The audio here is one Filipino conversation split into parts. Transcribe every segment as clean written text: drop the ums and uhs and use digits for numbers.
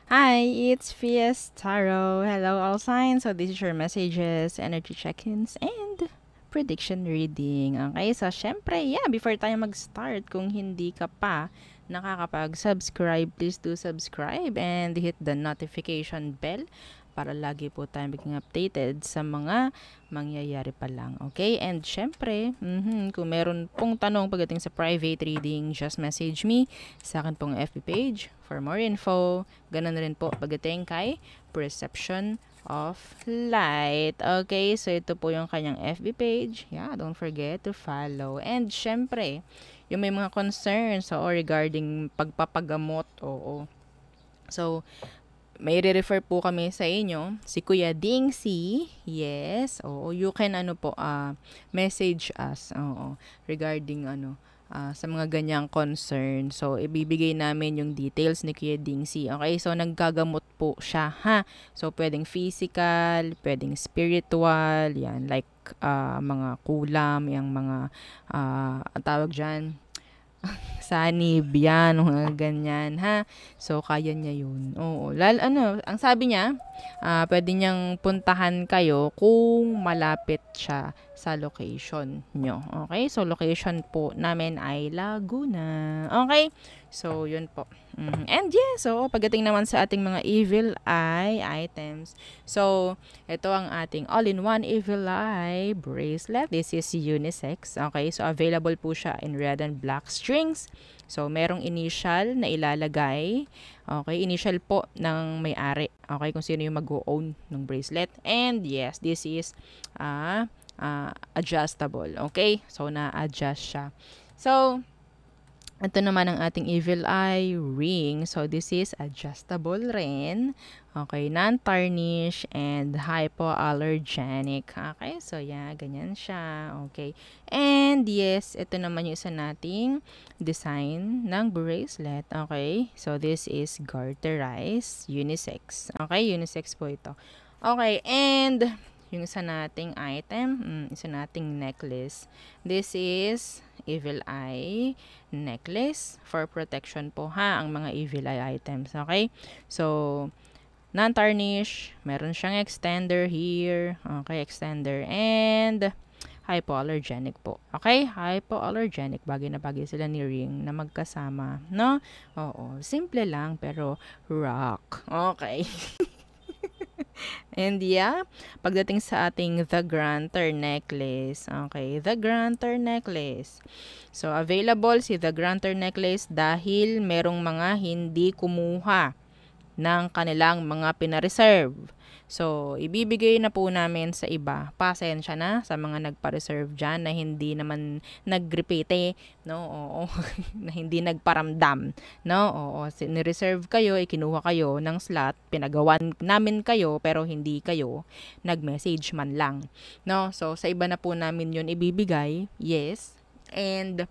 Hi, it's Fies Tarot. Hello, all signs. So, this is your messages, energy check-ins, and prediction reading. Okay, so syempre, before tayo mag-start, kung hindi ka pa nakakapag-subscribe, please do subscribe and hit the notification bell para lagi po tayo maging updated sa mga mangyayari pa lang. Okay? And syempre, kung meron pong tanong pagdating sa private reading, just message me sa akin pong FB page for more info. Ganun rin po pagdating kay Perception of Light. Okay? So, ito po yung kanyang FB page. Yeah, don't forget to follow. And syempre, yung may mga concerns regarding pagpapagamot, oo. So, may re-refer po kami sa inyo, si Kuya Dingsi. Yes, oo, you can message us, regarding sa mga ganyang concern. So, ibibigay namin yung details ni Kuya Dingsi. Okay, so naggagamot po siya, ha? So, pwedeng physical, pwedeng spiritual, yan, like mga kulam, yung mga, ang tawag dyan, sanib, yan, mga ganyan, ha. So, kaya niya yun. Oo. Ang sabi niya, pwede niyang puntahan kayo kung malapit siya sa location nyo. Okay? So, location po namin ay Laguna. Okay? So, yun po. And so, pagdating naman sa ating mga evil eye items. So, ito ang ating all-in-one evil eye bracelet. This is unisex. Okay? So, available po siya in red and black strings. So, merong initial na ilalagay. Okay? Initial po ng may-ari. Okay? Kung sino yung mag-own ng bracelet. And yes, this is adjustable. Okay? So, na-adjust siya. So, ito naman ang ating evil eye ring. So, this is adjustable rin. Okay, non-tarnish and hypoallergenic. Okay, so ganyan siya. Okay. And yes, ito naman yung isa nating design ng bracelet. Okay, so this is garterized unisex. Okay, unisex po ito. Okay, and yung isa nating item, isa nating necklace. This is evil eye necklace for protection po, ha, ang mga evil eye items. Okay? So, non-tarnish, meron siyang extender here. Okay, extender. And hypoallergenic po. Okay? Hypoallergenic. Bagay na bagay sila ni ring na magkasama. No? Oo. Simple lang pero rock. Okay. And pagdating sa ating The Granter necklace. Okay, The Granter necklace. So, available si The Granter necklace dahil merong mga hindi kumuha ng kanilang mga pinareserve. So, ibibigay na po namin sa iba. Pasensya na sa mga nagpa-reserve dyan na hindi naman nag-repeat, no? Oo, na hindi nagparamdam, no? Oo, ni-reserve kayo, kinuha kayo ng slot, pinagawan namin kayo, pero hindi kayo nag-message man lang, no? So, sa iba na po namin yun ibibigay, yes. And,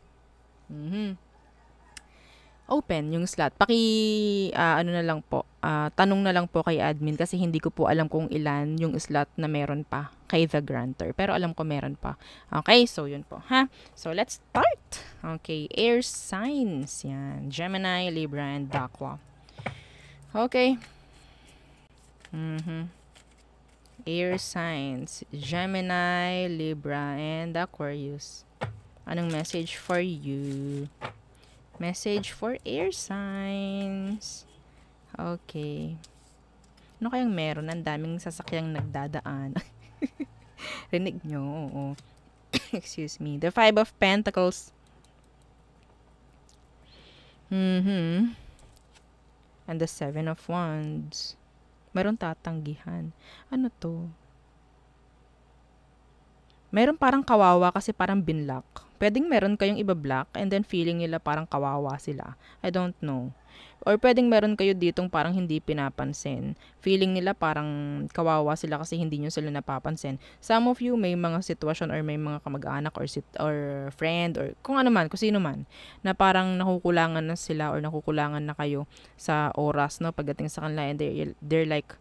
open yung slot. Na lang po, tanong na lang po kay admin kasi hindi ko po alam kung ilan yung slot na meron pa kay The Granter. Pero alam ko meron pa. Okay, so yun po, ha? So, let's start. Okay, air signs. Yan. Gemini, Libra, and Aqua. Okay. Air signs. Gemini, Libra, and Aquarius. Anong message for you? Message for air signs. Okay. Ano kayang meron? Ang daming sasakyang nagdadaan. Rinig nyo. Oo. Excuse me. The Five of Pentacles. And the Seven of Wands. Meron tatanggihan. Ano to? Meron parang kawawa kasi parang binlock. Pwedeng meron kayong iba-block and then feeling nila parang kawawa sila. I don't know. Or pwedeng meron kayo ditong parang hindi pinapansin. Feeling nila parang kawawa sila kasi hindi nyo sila napapansin. Some of you may mga sitwasyon or may mga kamag-anak or friend or kung ano man, kung sino man, na parang nakukulangan na sila or nakukulangan na kayo sa oras, no, pagdating sa kanila and they're like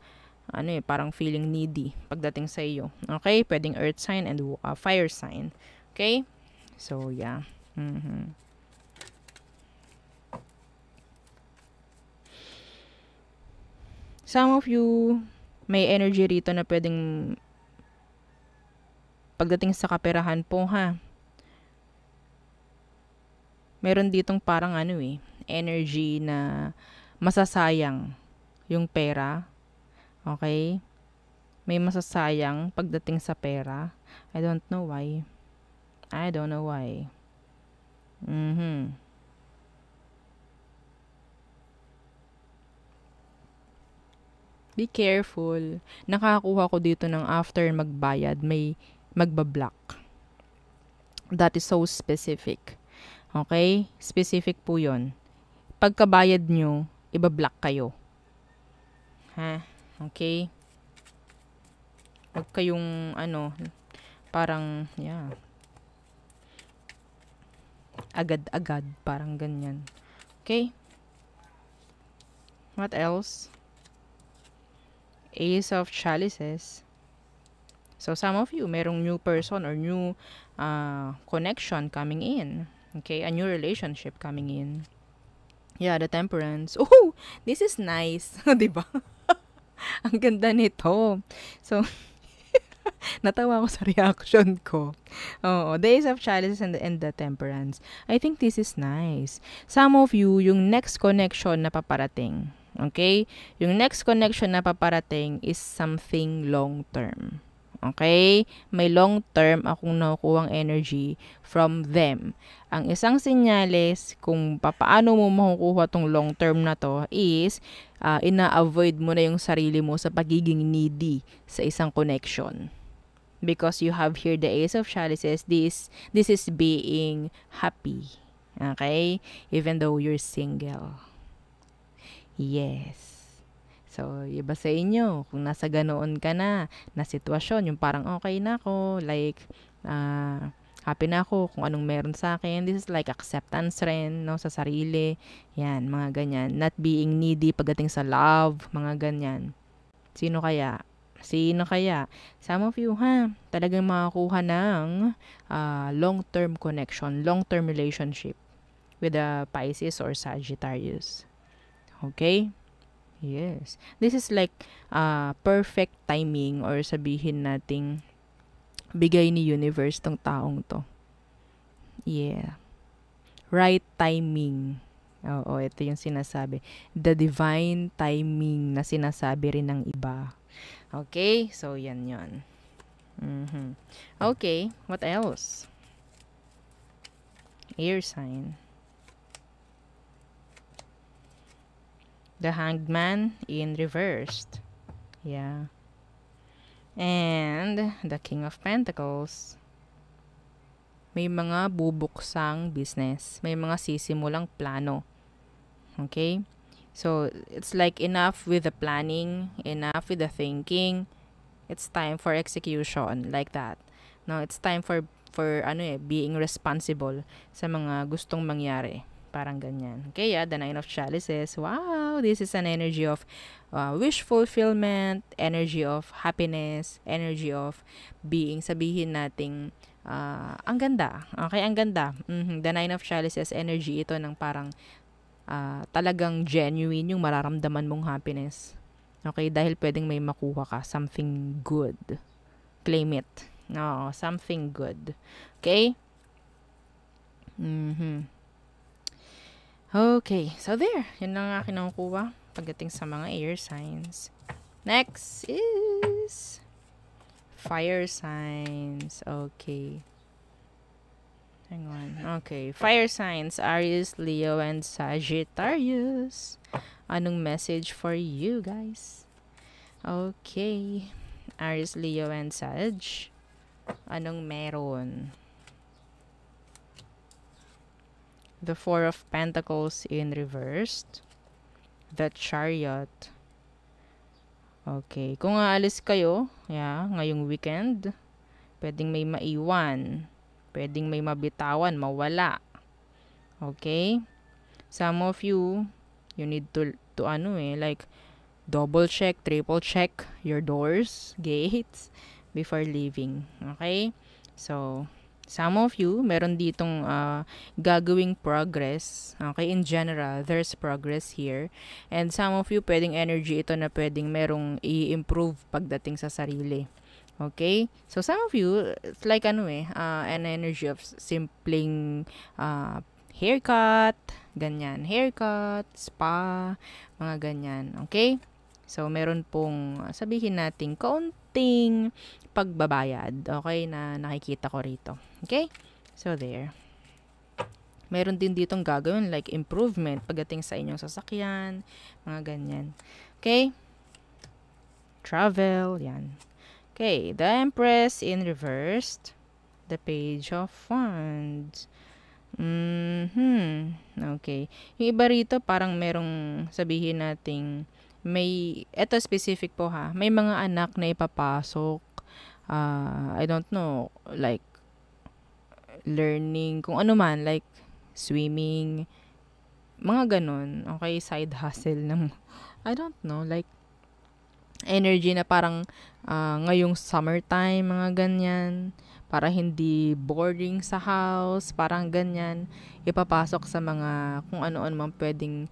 parang feeling needy pagdating sa iyo. Okay? Pwedeng earth sign and fire sign. Okay? So, yeah. Some of you, may energy rito na pwedeng pagdating sa kaperahan po ha. Meron ditong parang energy na masasayang yung pera. Okay? May masasayang pagdating sa pera. I don't know why. Be careful. Nakakuha ko dito ng after magbayad, may magbablock. That is so specific. Okay? Specific po yun. Pagkabayad nyo, ibablock kayo. Ha? Okay? Huwag kayong, parang, agad-agad, parang ganyan. Okay? What else? Ace of Chalices. So, some of you, merong new person or new connection coming in. Okay? A new relationship coming in. Yeah, the Temperance. Oh, this is nice. Diba? Ang ganda nito. So, natawa ko sa reaction ko. Oo, the Ace of Chalices and the Temperance. I think this is nice. Some of you, yung next connection na paparating. Okay? Yung next connection na paparating is something long-term. Okay? May long-term akong nakukuhang energy from them. Ang isang senyales kung paano mo makukuha tong long-term na to is ina-avoid mo na yung sarili mo sa pagiging needy sa isang connection. Because you have here the Ace of Chalices, this is being happy. Okay? Even though you're single. Yes. So, iba sa inyo, kung nasa ganoon ka na sitwasyon, yung parang okay na ako, like, happy na ako kung anong meron sa akin. This is like acceptance rin, no, sa sarili. Yan, mga ganyan. Not being needy pagdating sa love, mga ganyan. Sino kaya? Some of you, talagang makakuha ng long-term connection, long-term relationship with a Pisces or Sagittarius. Okay? Yes. This is like perfect timing or sabihin nating bigay ni universe tong taong to. Yeah. Right timing. Oo, ito yung sinasabi. The divine timing na sinasabi rin ng iba. Okay? So, yan yun. Okay. What else? Air sign. The Hangman in reversed. Yeah. And the King of Pentacles. May mga bubuksang business. May mga sisimulang plano. Okay? So, it's like enough with the planning, enough with the thinking. It's time for execution, like that. No, it's time for being responsible sa mga gustong mangyari. Parang ganyan. Okay, the Nine of Chalices. Wow, this is an energy of wish fulfillment, energy of happiness, energy of being, sabihin nating, ang ganda. Okay, ang ganda. The Nine of Chalices energy ito ng parang talagang genuine yung mararamdaman mong happiness. Okay, dahil pwedeng may makuha ka. Something good. Claim it. No, something good. Okay? Okay, so there. Yun lang akin nakukuha pagdating sa mga air signs. Next is fire signs. Okay. Hang on. Okay. Fire signs, Aries, Leo, and Sagittarius. Anong message for you guys? Okay. Aries, Leo, and Sag. Anong meron? The Four of Pentacles in reversed. The Chariot. Okay. Kung aalis kayo, ngayong weekend, pwedeng may maiwan. Pwedeng may mabitawan, mawala. Okay? Some of you need to like, double check, triple check your doors, gates, before leaving. Okay? So, Some of you, meron ditong gagawing progress. Okay, in general, there's progress here. And some of you, pwedeng energy ito na pwedeng merong i-improve pagdating sa sarili. Okay? So, some of you, it's like an energy of simpleng haircut, ganyan. Haircut, spa, mga ganyan. Okay? So, meron pong sabihin natin kaunting pagbabayad, okay, na nakikita ko rito. Okay? So, there. Meron din ditong gagawin like improvement pagdating sa inyong sasakyan, mga ganyan. Okay? Travel, yan. Okay, the Empress in reversed. The Page of Wands. Okay. Yung iba rito, parang merong sabihin nating eto specific po ha, may mga anak na ipapasok. I don't know, like, learning, kung ano man, like, swimming, mga ganun. Okay, side hustle ng, I don't know, like, energy na parang ngayong summertime, mga ganyan, para hindi boring sa house, parang ganyan, ipapasok sa mga kung ano-ano man pwedeng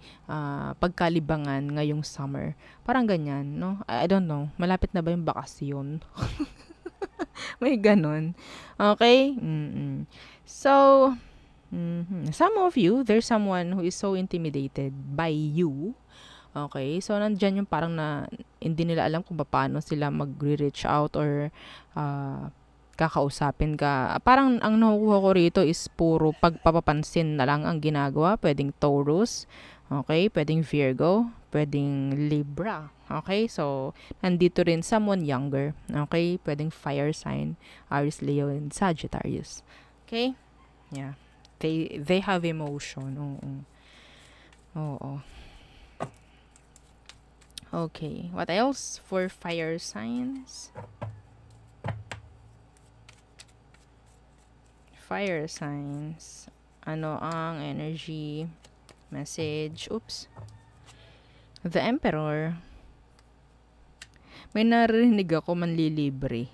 pagkalibangan ngayong summer. Parang ganyan, no? I don't know. Malapit na ba yung bakasyon? May ganun. Okay? So, some of you, there's someone who is so intimidated by you. Okay? So, nandyan yung parang na hindi nila alam kung paano sila mag-reach out or kakausapin ka. Parang ang nakukuha ko rito is puro pagpapapansin na lang ang ginagawa. Pwedeng Taurus, okay? Pwedeng Virgo, pwedeng Libra. Okay? So, nandito rin someone younger. Okay? Pwedeng fire sign, Aries, Leo, and Sagittarius. Okay? Yeah. They have emotion. Oo. Okay. What else for fire signs? Fire signs. Ano ang energy message? Oops. The Emperor. May narinig ako manlilibre.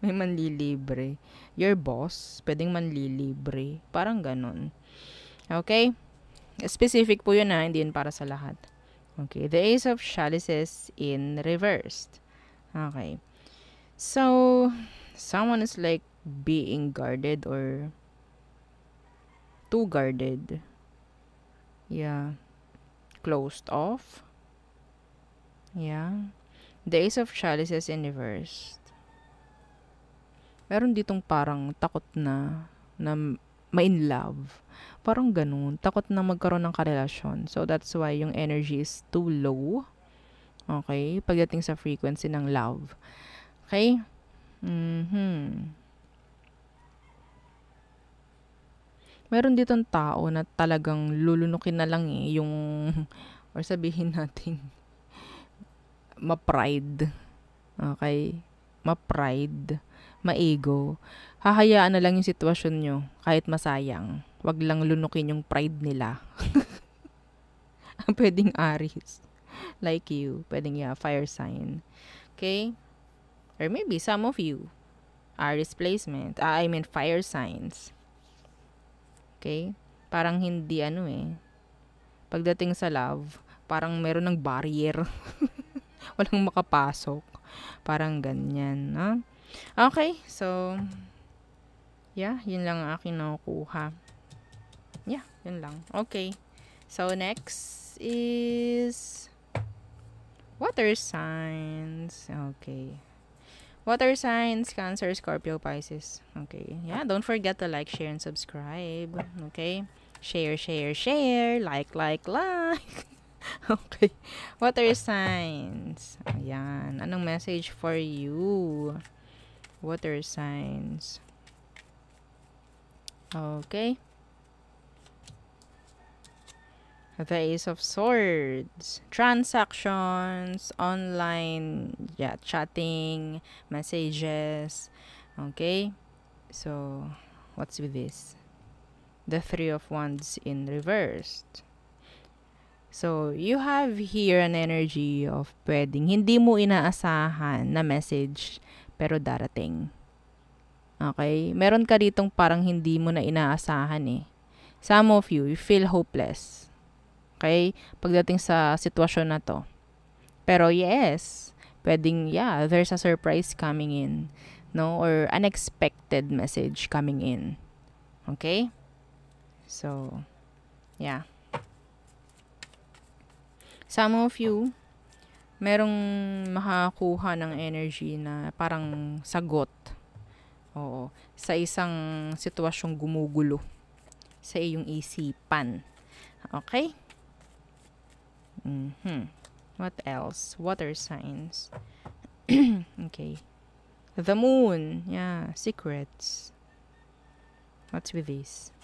May manlilibre. Your boss, pwedeng manlilibre. Parang ganun. Okay? Specific po yun na, hindi yun para sa lahat. Okay. The Ace of Chalices in reversed. Okay. So, someone is like being guarded or too guarded. Yeah. Closed off. Yeah. The Ace of Chalices in reversed. Meron ditong parang takot na ma-in love. Parang ganun. Takot na magkaroon ng karelasyon. So, that's why yung energy is too low. Okay? Pagdating sa frequency ng love. Okay? Meron ditong tao na talagang lulunukin na lang yung or sabihin natin ma-pride. Okay? Ma-pride. Ma-ego. Hahayaan na lang yung sitwasyon nyo kahit masayang. Wag lang lunukin yung pride nila. Pwedeng Aries. Like you. Pwedeng fire sign. Okay? Or maybe some of you. Aries placement. I mean fire signs. Okay? Parang hindi pagdating sa love, parang meron ng barrier. Walang makapasok. Parang ganyan. No? Okay, so yeah, yun lang ang aking nakukuha. Yeah, yun lang. Okay. So next is water signs. Okay. Water signs, Cancer, Scorpio, Pisces. Okay. Yeah, don't forget to like, share, and subscribe. Okay? Share, share, share. Like. Okay. Water signs. Ayan. Anong message for you? Water signs. Okay. The Ace of Swords. Transactions, online, chatting, messages. Okay. So, what's with this? The Three of Wands in reversed. So, you have here an energy of pwedeng hindi mo inaasahan na message pero darating. Okay? Meron ka ditong parang hindi mo na inaasahan eh. Some of you feel hopeless. Okay? Pagdating sa sitwasyon na to. Pero yes, pwedeng, yeah, there's a surprise coming in. No? Or unexpected message coming in. Okay? So, yeah. Some of you, merong makakuha ng energy na parang sagot. Oo. Sa isang sitwasyong gumugulo sa iyong isipan. Okay? What else? Water signs. Okay. The moon. Yeah. Secrets. What's with this?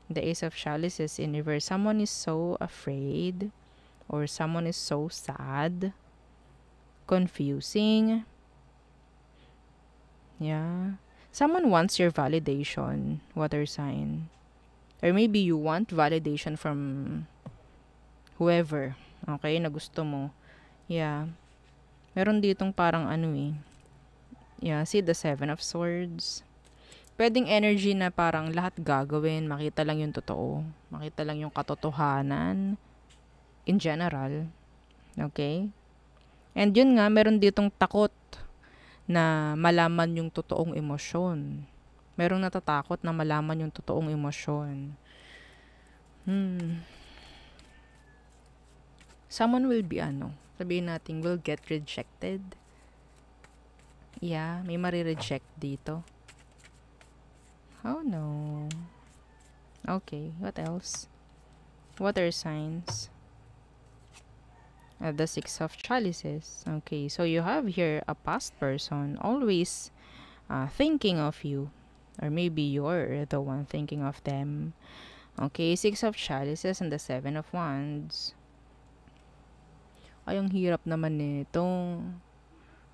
The Ace of Chalices in reverse. Someone is so afraid. Or someone is so sad. Confusing. Yeah. Someone wants your validation. Water sign. Or maybe you want validation from whoever. Okay? Na gusto mo. Yeah. Meron ditong parang ano eh. Yeah. See the Seven of Swords. Pwedeng energy na parang lahat gagawin. Makita lang yung totoo. Makita lang yung katotohanan. In general. Okay? And yun nga, meron ditong takot na malaman yung totoong emosyon. Merong natatakot na malaman yung totoong emosyon. Someone will be sabihin natin, will get rejected. Yeah, may marireject dito. Oh no. Okay, what else? Water signs. The Six of Chalices. Okay, so you have here a past person always thinking of you. Or maybe you're the one thinking of them. Okay, Six of Chalices and the Seven of Wands. Ay, ang hirap naman nito.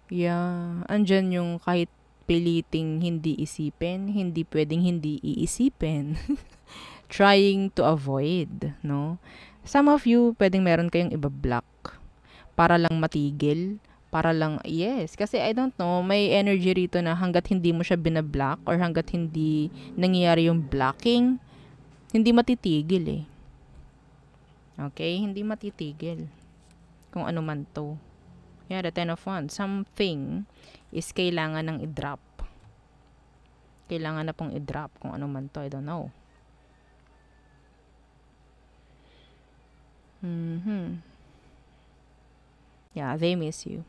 Yeah, andyan yung kahit piliting hindi isipin, hindi pwedeng hindi iisipin. Trying to avoid, no? Some of you, pwedeng meron kayong iba-block para lang matigil, para lang, yes, kasi I don't know, may energy rito na hanggat hindi mo siya binablock or hanggat hindi nangyayari yung blocking, hindi matitigil eh. Okay? Hindi matitigil. Kung ano man to. Yeah, the Ten of Wands. Something is kailangan ng i-drop. Kailangan na pong i-drop kung ano man to. I don't know. Yeah, they miss you.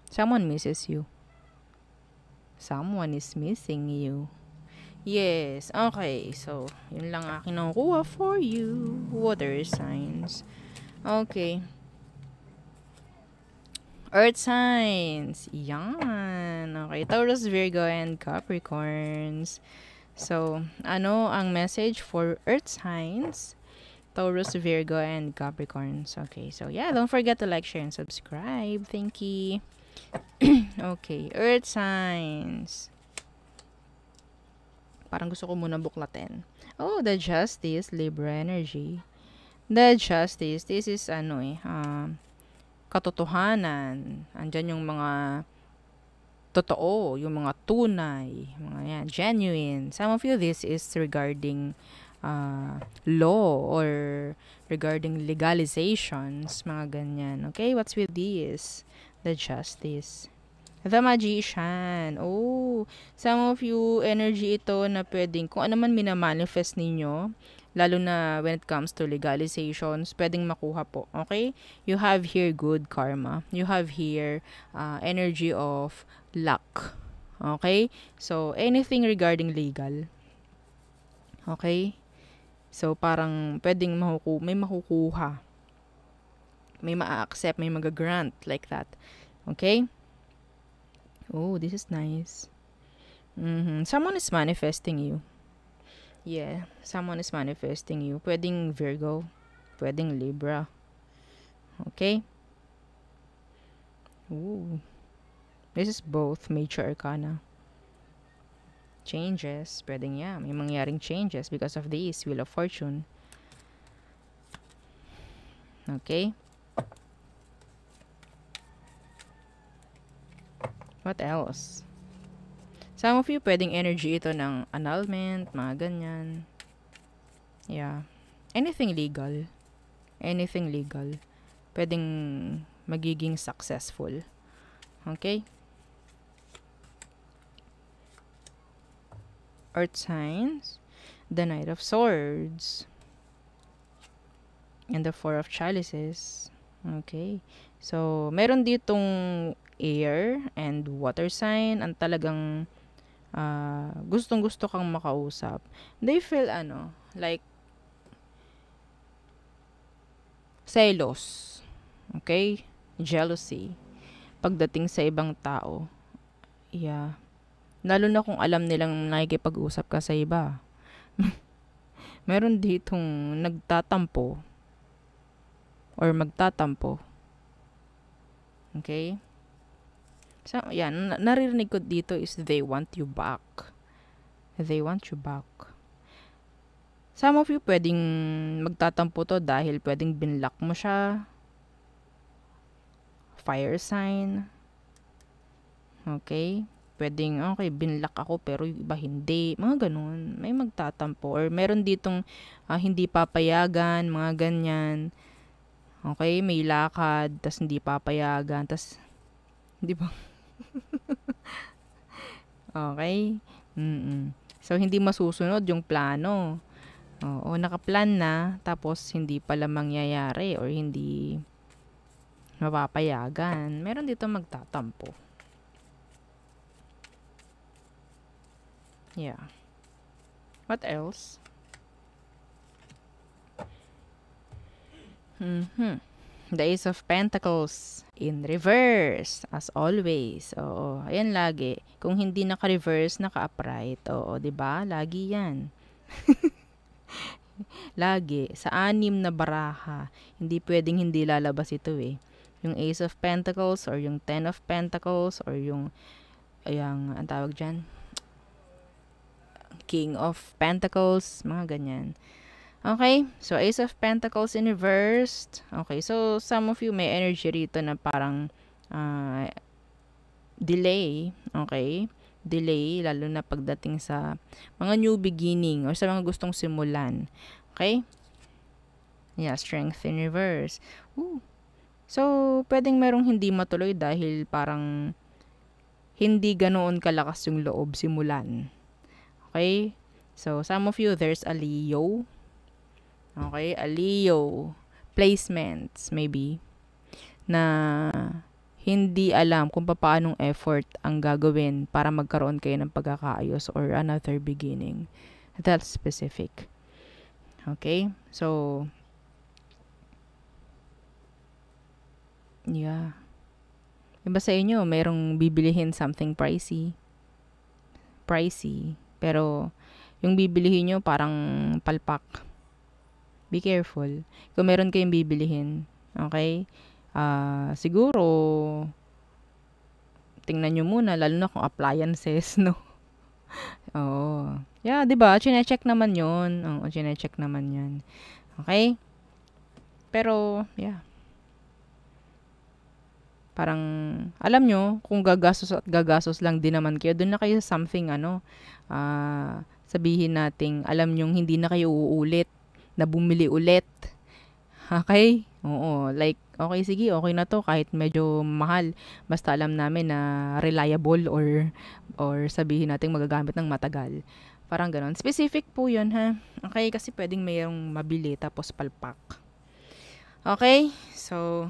Someone misses you. Someone is missing you. Yes, okay. So, yun lang aking nakukuha for you. Water signs. Okay. Earth signs. Yan. Okay. Taurus, Virgo, and Capricorns. So, ano ang message for Earth signs? Taurus, Virgo, and Capricorns. Okay. So, yeah. Don't forget to like, share, and subscribe. Thank you. Okay. Earth signs. Parang gusto ko muna buklatin. Oh, the Justice, Libra energy. The Justice. This is katotohanan. Andyan yung mga totoo, yung mga tunay, mga yan, genuine. Some of you, this is regarding law or regarding legalizations, mga ganyan. Okay, what's with this? The Justice. The Magician. Oh, some of you, energy ito na pwedeng, kung ano man minamanifest ninyo, lalo na when it comes to legalizations, pwedeng makuha po. Okay? You have here good karma. You have here energy of luck. Okay? So, anything regarding legal. Okay? So, parang pwedeng may makukuha. May ma-accept, may mag-grant like that. Okay? Oh, this is nice. Someone is manifesting you. Yeah, someone is manifesting you. Pwedeng Virgo, pwedeng Libra. Okay? Ooh. This is both major arcana. Changes. Pwedeng may mangyaring changes because of this Wheel of Fortune. Okay? What else? Some of you, pwedeng energy ito ng annulment, mga ganyan. Yeah. Anything legal. Anything legal. Pwedeng magiging successful. Okay? Earth signs. The Knight of Swords. And the Four of Chalices. Okay. So, meron ditong air and water sign. Ang talagang gustong-gusto kang makausap. They feel, like, selos. Okay? Jealousy. Pagdating sa ibang tao. Yeah. Lalo na kung alam nilang nakikipag-usap ka sa iba. Meron ditong nagtatampo. Or magtatampo. Okay? So, yan. Naririnig ko dito is they want you back. They want you back. Some of you, pwedeng magtatampo to dahil pwedeng binlock mo siya. Fire sign. Okay? Pwedeng, okay, binlock ako pero yung iba hindi. Mga ganun. May magtatampo. Or meron ditong hindi papayagan, mga ganyan. Okay? May lakad, tas hindi papayagan, tas, di ba? Okay? So, hindi masusunod yung plano. Oo, nakaplan na, tapos hindi pala mangyayari or hindi mapapayagan. Meron dito magtatampo. Yeah. What else? The Ace of Pentacles in reverse, as always. Oo, ayan lagi. Kung hindi naka-reverse, naka-upright. Oo, 'di ba? Lagi 'yan. Lagi sa 6 na baraha, hindi pwedeng hindi lalabas ito eh. Yung Ace of Pentacles or yung Ten of Pentacles or yung ang tawag diyan, King of Pentacles, mga ganyan. Okay, so Ace of Pentacles in reversed. Okay, so some of you may energy rito na parang delay. Okay, delay, lalo na pagdating sa mga new beginning or sa mga gustong simulan. Okay, yeah, Strength in reverse. Ooh. So, pwedeng merong hindi matuloy dahil parang hindi ganoon kalakas yung loob simulan. Okay, so some of you, there's a Leo. Okay, a Leo placements maybe na hindi alam kung paanong effort ang gagawin para magkaroon kayo ng pagkakaayos or another beginning. That's specific. Okay, so yeah. Iba sa inyo, mayroong bibilihin something pricey. Pero yung bibilihin nyo parang palpak. Be careful. Kung meron kayong bibilihin, okay? Siguro, tingnan nyo muna, lalo na kung appliances, no? Oo. Yeah, diba? Chine-check naman yun. Oo, chine-check naman yan. Okay? Pero, yeah. Parang, alam nyo, kung gagastos at gagastos lang din naman kayo, doon na kayo something, sabihin nating, alam nyo, hindi na kayo uulit na bumili ulit. Okay? Oo. Like, okay, sige, okay na to. Kahit medyo mahal. Basta alam namin na reliable or sabihin natin magagamit ng matagal. Parang ganon. Specific po yun, ha? Okay? Kasi pwedeng mayroong mabili tapos palpak. Okay? So,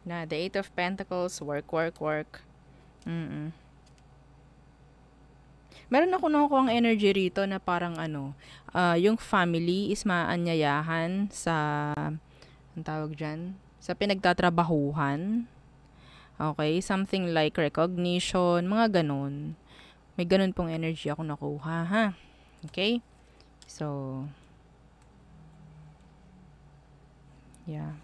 na, the Eight of Pentacles, work. Meron ako nakukuha ang energy rito na parang yung family is maanyayahan sa, ang tawag dyan, sa pinagtatrabahuhan. Okay, something like recognition, mga ganon. May ganon pong energy ako nakuha, ha? Okay? So, yeah.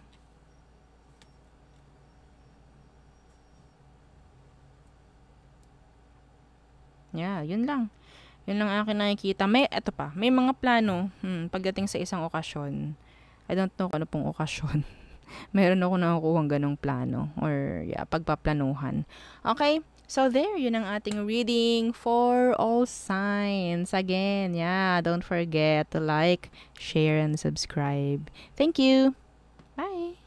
Yeah, yun lang. Yun lang akin nakikita. Eto pa, may mga plano pagdating sa isang okasyon. I don't know kung ano pong okasyon. meron ako nakukuhang ganong plano or yeah, pagpaplanuhan. Okay, so there, yun ang ating reading for all signs. Again, yeah, don't forget to like, share, and subscribe. Thank you. Bye.